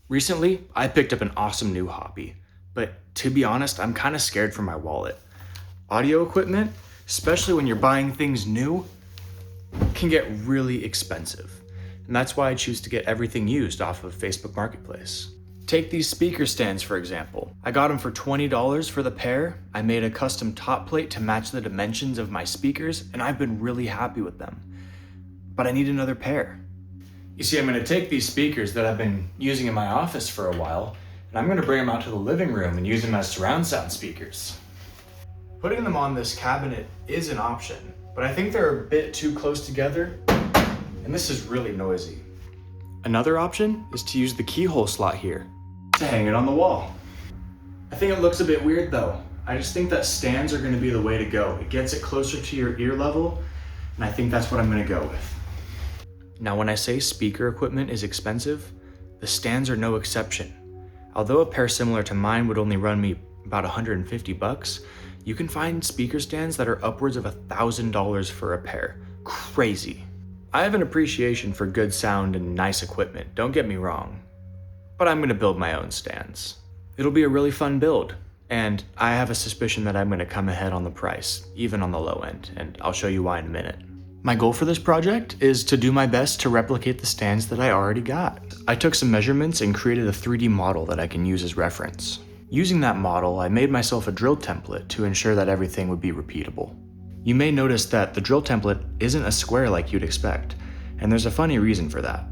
Recently, I picked up an awesome new hobby, but to be honest, I'm kind of scared for my wallet. Audio equipment, especially when you're buying things new, can get really expensive. And that's why I choose to get everything used off of Facebook Marketplace. Take these speaker stands, for example. I got them for $20 for the pair. I made a custom top plate to match the dimensions of my speakers, and I've been really happy with them. But I need another pair. You see, I'm gonna take these speakers that I've been using in my office for a while, and I'm gonna bring them out to the living room and use them as surround sound speakers. Putting them on this cabinet is an option, but I think they're a bit too close together, and this is really noisy. Another option is to use the keyhole slot here to hang it on the wall. I think it looks a bit weird though. I just think that stands are gonna be the way to go. It gets it closer to your ear level, and I think that's what I'm gonna go with. Now, when I say speaker equipment is expensive, the stands are no exception. Although a pair similar to mine would only run me about $150, you can find speaker stands that are upwards of $1,000 for a pair. Crazy. I have an appreciation for good sound and nice equipment, don't get me wrong, but I'm gonna build my own stands. It'll be a really fun build, and I have a suspicion that I'm gonna come ahead on the price, even on the low end, and I'll show you why in a minute. My goal for this project is to do my best to replicate the stands that I already got. I took some measurements and created a 3D model that I can use as reference. Using that model, I made myself a drill template to ensure that everything would be repeatable. You may notice that the drill template isn't a square like you'd expect, and there's a funny reason for that.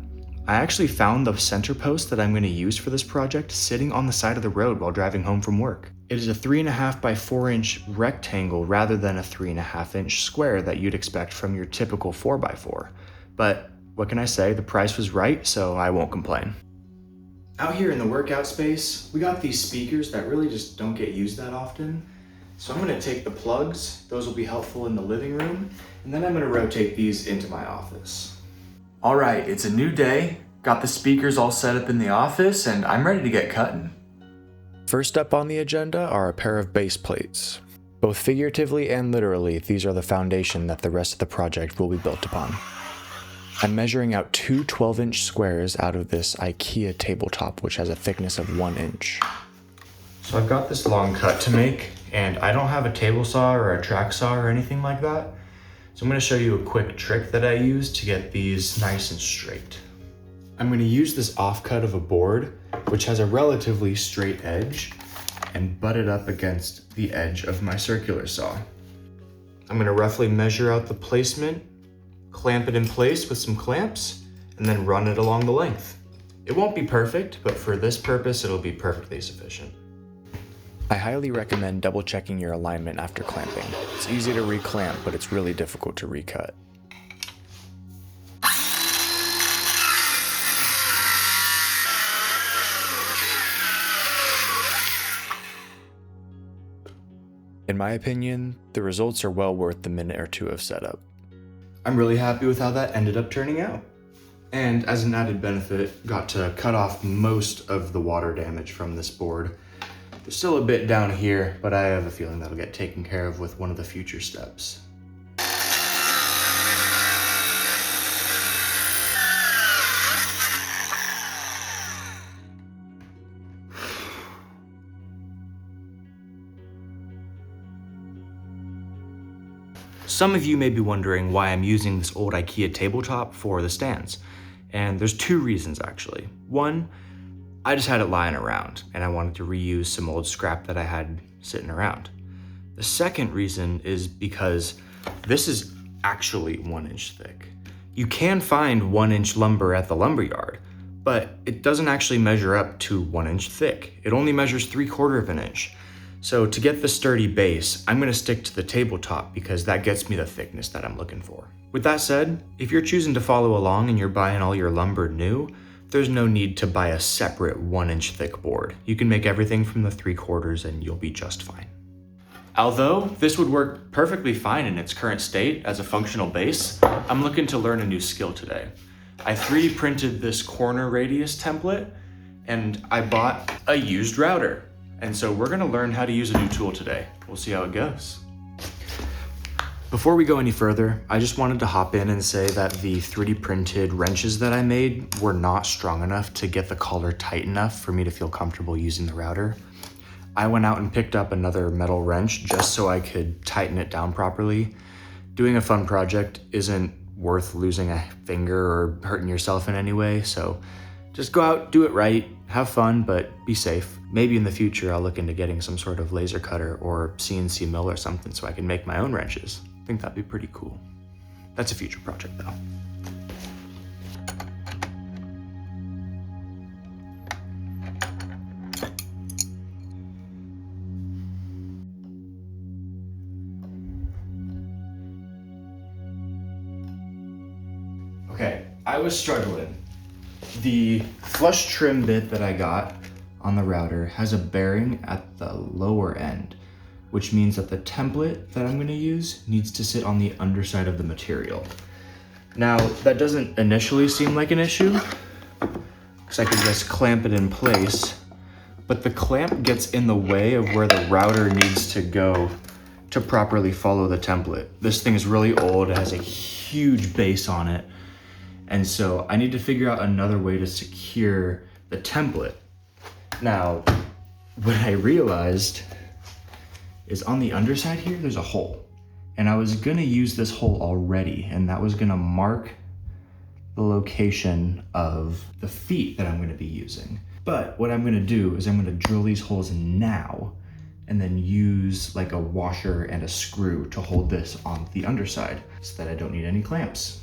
I actually found the center post that I'm going to use for this project sitting on the side of the road while driving home from work. It is a 3.5 by 4 inch rectangle rather than a 3.5 inch square that you'd expect from your typical 4 by 4. But what can I say, the price was right, so I won't complain. Out here in the workout space, we got these speakers that really just don't get used that often. So I'm gonna take the plugs, those will be helpful in the living room, and then I'm gonna rotate these into my office. All right, it's a new day. Got the speakers all set up in the office, and I'm ready to get cutting. First up on the agenda are a pair of base plates. Both figuratively and literally, these are the foundation that the rest of the project will be built upon. I'm measuring out two 12-inch squares out of this IKEA tabletop, which has a thickness of 1 inch. So I've got this long cut to make, and I don't have a table saw or a track saw or anything like that. So I'm gonna show you a quick trick that I use to get these nice and straight. I'm gonna use this offcut of a board, which has a relatively straight edge, and butt it up against the edge of my circular saw. I'm gonna roughly measure out the placement, clamp it in place with some clamps, and then run it along the length. It won't be perfect, but for this purpose, it'll be perfectly sufficient. I highly recommend double checking your alignment after clamping. It's easy to reclamp, but it's really difficult to recut. In my opinion, the results are well worth the minute or two of setup. I'm really happy with how that ended up turning out. And as an added benefit, got to cut off most of the water damage from this board. There's still a bit down here, but I have a feeling that'll get taken care of with one of the future steps. Some of you may be wondering why I'm using this old IKEA tabletop for the stands, and there's two reasons actually. One, I just had it lying around and I wanted to reuse some old scrap that I had sitting around. The second reason is because this is actually 1 inch thick. You can find 1 inch lumber at the lumberyard, but it doesn't actually measure up to 1 inch thick. It only measures 3/4 of an inch. So to get the sturdy base, I'm gonna stick to the tabletop because that gets me the thickness that I'm looking for. With that said, if you're choosing to follow along and you're buying all your lumber new, there's no need to buy a separate 1 inch thick board. You can make everything from the 3/4 and you'll be just fine. Although this would work perfectly fine in its current state as a functional base, I'm looking to learn a new skill today. I 3D printed this corner radius template and I bought a used router. And so we're gonna learn how to use a new tool today. We'll see how it goes. Before we go any further, I just wanted to hop in and say that the 3D printed wrenches that I made were not strong enough to get the collar tight enough for me to feel comfortable using the router. I went out and picked up another metal wrench just so I could tighten it down properly. Doing a fun project isn't worth losing a finger or hurting yourself in any way, so just go out, do it right, have fun, but be safe. Maybe in the future I'll look into getting some sort of laser cutter or CNC mill or something so I can make my own wrenches. I think that'd be pretty cool. That's a future project though. Okay, I was struggling. The flush trim bit that I got on the router has a bearing at the lower end, which means that the template that I'm gonna use needs to sit on the underside of the material. Now, that doesn't initially seem like an issue, because I can just clamp it in place, but the clamp gets in the way of where the router needs to go to properly follow the template. This thing is really old, it has a huge base on it, and so I need to figure out another way to secure the template. Now, what I realized is on the underside here, there's a hole. And I was gonna use this hole already, and that was gonna mark the location of the feet that I'm gonna be using. But what I'm gonna do is I'm gonna drill these holes now and then use like a washer and a screw to hold this on the underside so that I don't need any clamps.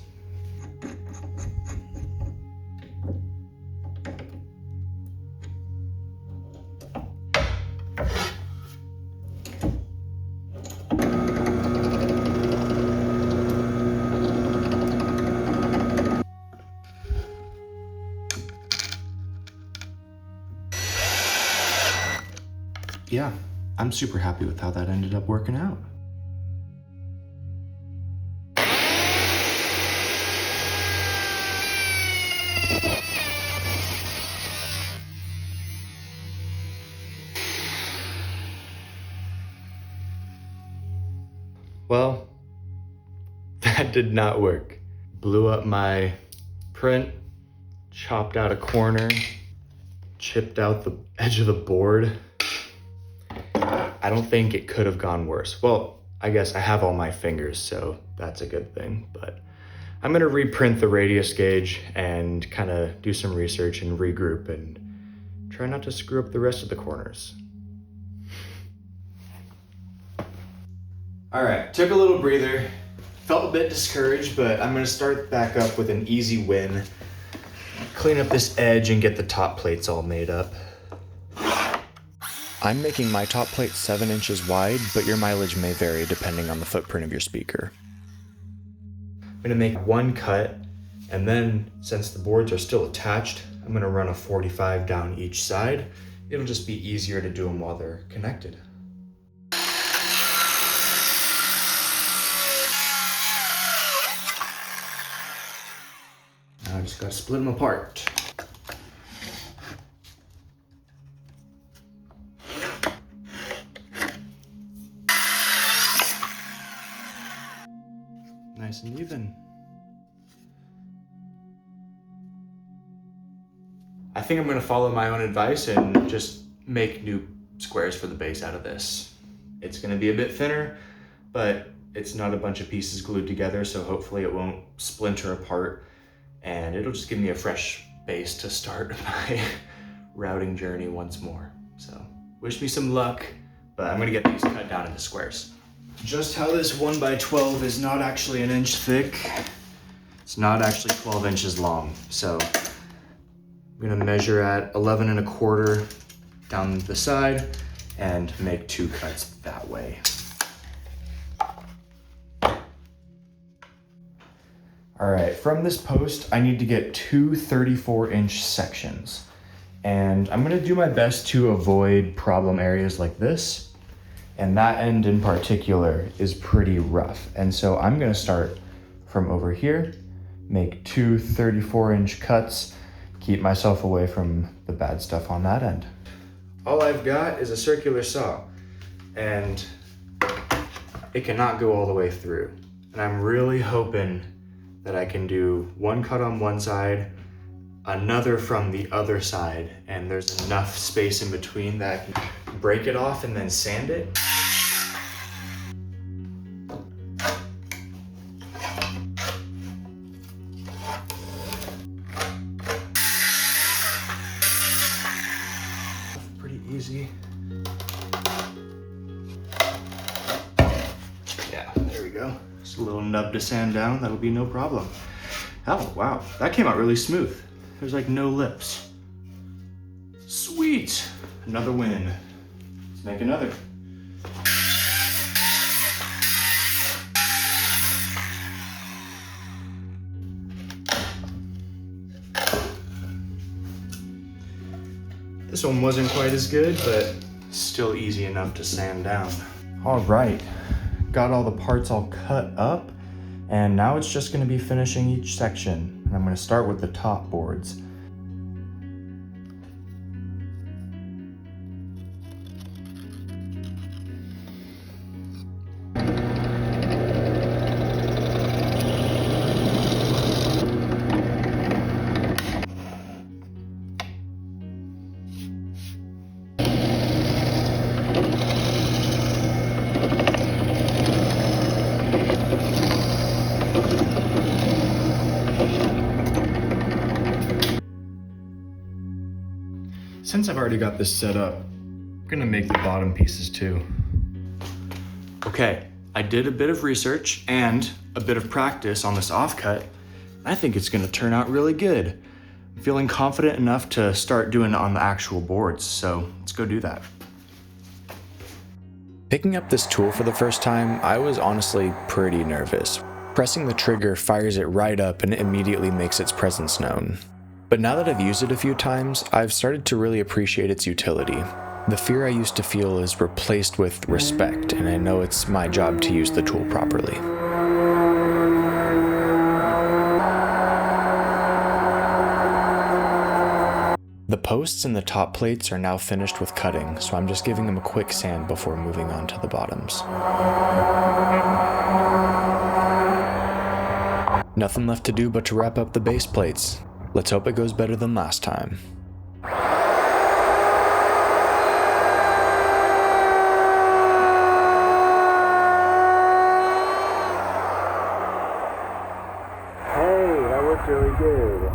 Yeah, I'm super happy with how that ended up working out. Well, that did not work. Blew up my print, chopped out a corner, chipped out the edge of the board. I don't think it could have gone worse. Well, I guess I have all my fingers, so that's a good thing, but I'm gonna reprint the radius gauge and kind of do some research and regroup and try not to screw up the rest of the corners. All right, took a little breather, felt a bit discouraged, but I'm gonna start back up with an easy win, clean up this edge and get the top plates all made up. I'm making my top plate 7 inches wide, but your mileage may vary depending on the footprint of your speaker. I'm gonna make one cut, and then since the boards are still attached, I'm gonna run a 45 down each side. It'll just be easier to do them while they're connected. Now I just gotta split them apart. Nice and even. I think I'm gonna follow my own advice and just make new squares for the base out of this. It's gonna be a bit thinner, but it's not a bunch of pieces glued together, so hopefully it won't splinter apart, and it'll just give me a fresh base to start my routing journey once more. So wish me some luck, but I'm gonna get these cut down into squares. Just how this 1x12 is not actually an inch thick, it's not actually 12 inches long. So I'm gonna measure at 11 1/4 down the side and make 2 cuts that way. All right, from this post, I need to get 2 34-inch sections. And I'm gonna do my best to avoid problem areas like this. And that end in particular is pretty rough. And so I'm gonna start from over here, make 2 34-inch cuts, keep myself away from the bad stuff on that end. All I've got is a circular saw, and it cannot go all the way through. And I'm really hoping that I can do one cut on one side, another from the other side, and there's enough space in between that I can break it off and then sand it. Pretty easy. Yeah, there we go. Just a little nub to sand down, that'll be no problem. Oh, wow, that came out really smooth. There's like no lips. Sweet, another win. Let's make another. This one wasn't quite as good, but still easy enough to sand down. All right, got all the parts all cut up, and now it's just gonna be finishing each section. And I'm gonna start with the top boards. Since I've already got this set up, I'm gonna make the bottom pieces too. Okay, I did a bit of research and a bit of practice on this offcut. I think it's gonna turn out really good. I'm feeling confident enough to start doing it on the actual boards, so let's go do that. Picking up this tool for the first time, I was honestly pretty nervous. Pressing the trigger fires it right up and it immediately makes its presence known. But now that I've used it a few times, I've started to really appreciate its utility. The fear I used to feel is replaced with respect, and I know it's my job to use the tool properly. The posts and the top plates are now finished with cutting, so I'm just giving them a quick sand before moving on to the bottoms. Nothing left to do but to wrap up the base plates. Let's hope it goes better than last time. Hey, that looks really good.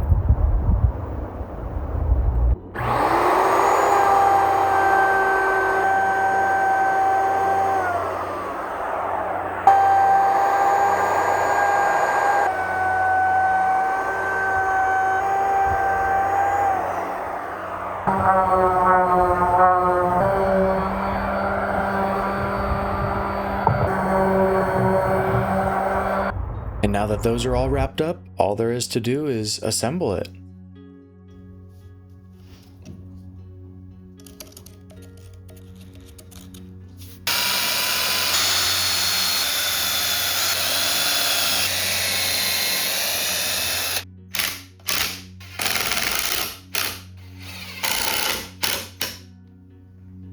And now that those are all wrapped up, all there is to do is assemble it.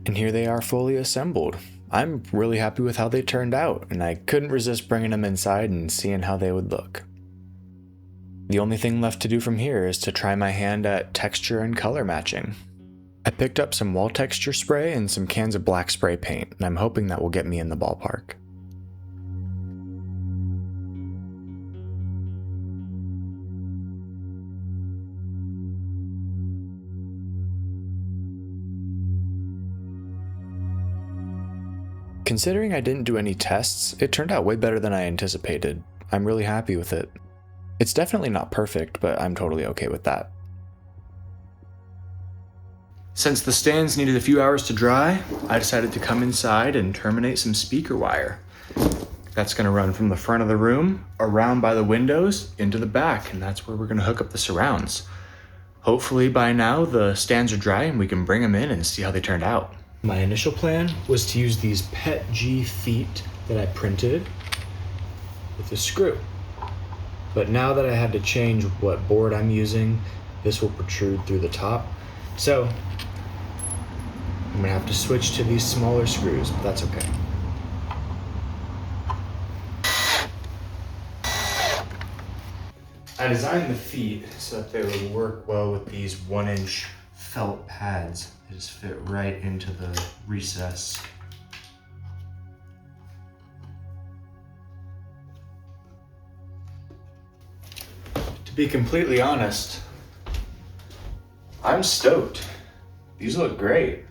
And here they are fully assembled. I'm really happy with how they turned out, and I couldn't resist bringing them inside and seeing how they would look. The only thing left to do from here is to try my hand at texture and color matching. I picked up some wall texture spray and some cans of black spray paint, and I'm hoping that will get me in the ballpark. Considering I didn't do any tests, it turned out way better than I anticipated. I'm really happy with it. It's definitely not perfect, but I'm totally okay with that. Since the stands needed a few hours to dry, I decided to come inside and terminate some speaker wire. That's gonna run from the front of the room, around by the windows, into the back, and that's where we're gonna hook up the surrounds. Hopefully by now the stands are dry and we can bring them in and see how they turned out. My initial plan was to use these PETG feet that I printed with a screw. But now that I had to change what board I'm using, this will protrude through the top. So I'm gonna have to switch to these smaller screws, but that's okay. I designed the feet so that they would work well with these 1-inch felt pads. They just fit right into the recess. To be completely honest, I'm stoked. These look great.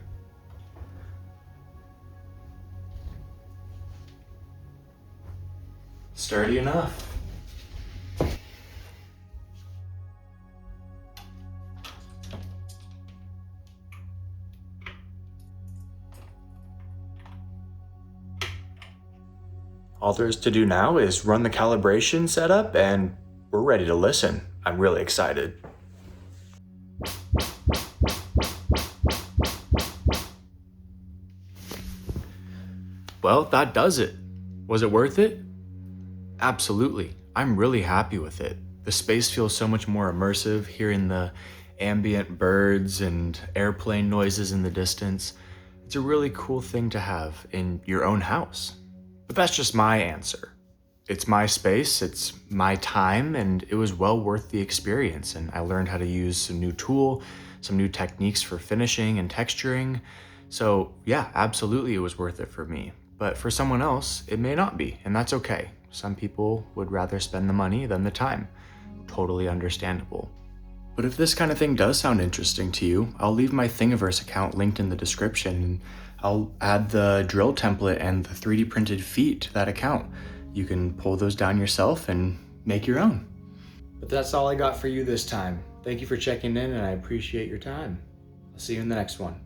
Sturdy enough. All there is to do now is run the calibration setup and we're ready to listen. I'm really excited. Well, that does it. Was it worth it? Absolutely. I'm really happy with it. The space feels so much more immersive, hearing the ambient birds and airplane noises in the distance. It's a really cool thing to have in your own house. But that's just my answer. It's my space, it's my time, and it was well worth the experience. And I learned how to use some new tool, some new techniques for finishing and texturing. So yeah, absolutely it was worth it for me. But for someone else, it may not be, and that's okay. Some people would rather spend the money than the time. Totally understandable. But if this kind of thing does sound interesting to you, I'll leave my Thingiverse account linked in the description, and I'll add the drill template and the 3D printed feet to that account. You can pull those down yourself and make your own. But that's all I got for you this time. Thank you for checking in, and I appreciate your time. I'll see you in the next one.